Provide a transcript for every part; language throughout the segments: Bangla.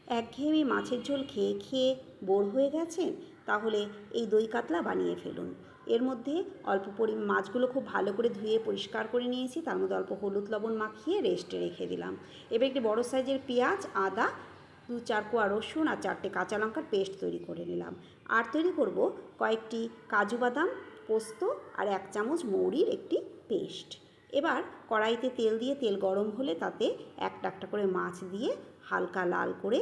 একঘেয়েমি মাছের ঝোল খেয়ে খেয়ে বোর হয়ে গেছেন, তাহলে এই দই কাতলা বানিয়ে ফেলুন। এর মধ্যে অল্প মাছগুলো খুব ভালো করে ধুয়ে পরিষ্কার করে নিয়েছি, তার মধ্যে অল্প হলুদ লবণ মাখিয়ে রেস্টে রেখে দিলাম। এবার একটি বড় সাইজের পেঁয়াজ, আদা, 2-4 কোয়া রসুন আর 4টে কাঁচা লঙ্কার পেস্ট তৈরি করে নিলাম। আর তৈরি করব কয়েকটি কাজু বাদাম, পোস্ত আর 1 চামচ মৌরির একটি পেস্ট। এবার কড়াইতে তেল দিয়ে তেল গরম হলে তাতে একটা একটা করে মাছ দিয়ে হালকা লাল করে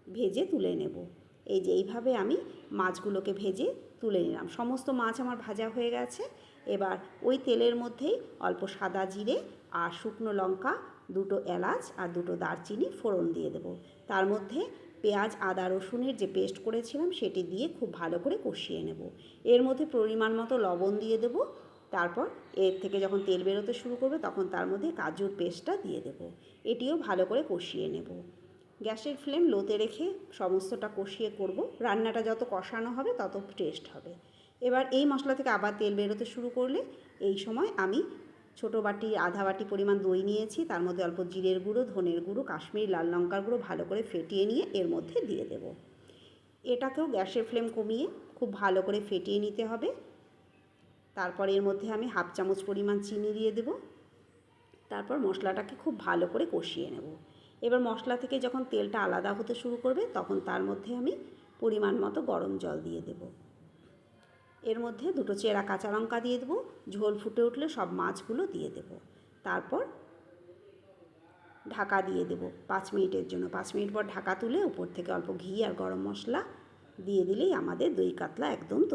ভেজে তুলে নেব। এই যে এইভাবে আমি মাছগুলোকে ভেজে তুলে নিলাম। সমস্ত মাছ আমার ভাজা হয়ে গেছে। এবার ওই তেলের মধ্যেই অল্প সাদা জিরে আর শুকনো লঙ্কা, 2টো এলাচ আর 2টো দারচিনি ফোড়ন দিয়ে দেব। তার মধ্যে পেঁয়াজ, আদা, রসুনের যে পেস্ট করেছিলাম সেটি দিয়ে খুব ভালো করে কষিয়ে নেব। এর মধ্যে পরিমাণ মতো লবণ দিয়ে দেব। তারপর এর থেকে যখন তেল বেরোতে শুরু করবে তখন তার মধ্যে কাজুর পেস্টটা দিয়ে দেব। এটিও ভালো করে কষিয়ে নেব। গ্যাসের ফ্লেম লোতে রেখে সমস্তটা কষিয়ে করব। রান্নাটা যত কষানো হবে তত টেস্ট হবে। এবার এই মশলা থেকে আবার তেল বেরোতে শুরু করলে এই সময় আমি ছোটো বাটি আধা বাটি পরিমাণ দই নিয়েছি, তার মধ্যে অল্প জিরের গুঁড়ো, ধনের গুঁড়ো, কাশ্মীরি লাল লঙ্কার গুঁড়ো ভালো করে ফেটিয়ে নিয়ে এর মধ্যে দিয়ে দেব। এটাকেও গ্যাসের ফ্লেম কমিয়ে খুব ভালো করে ফেটিয়ে নিতে হবে। তারপর এর মধ্যে আমি 1/2 চামচ পরিমাণ চিনি দিয়ে দেব। তারপর মশলাটাকে খুব ভালো করে কষিয়ে নেব। এবার মশলা থেকে যখন তেলটা আলাদা হতে শুরু করবে তখন তার মধ্যে আমি পরিমাণ মতো গরম জল দিয়ে দেব। এর মধ্যে 2টো চেরা কাঁচা লঙ্কা দিয়ে দেবো। ঝোল ফুটে উঠলে সব মাছগুলো দিয়ে দেব। তারপর ঢাকা দিয়ে দেব 5 মিনিটের জন্য। 5 মিনিট পর ঢাকা তুলে উপর থেকে অল্প ঘি আর গরম মশলা দিয়ে দিলেই আমাদের দই কাতলা একদম তৈরি।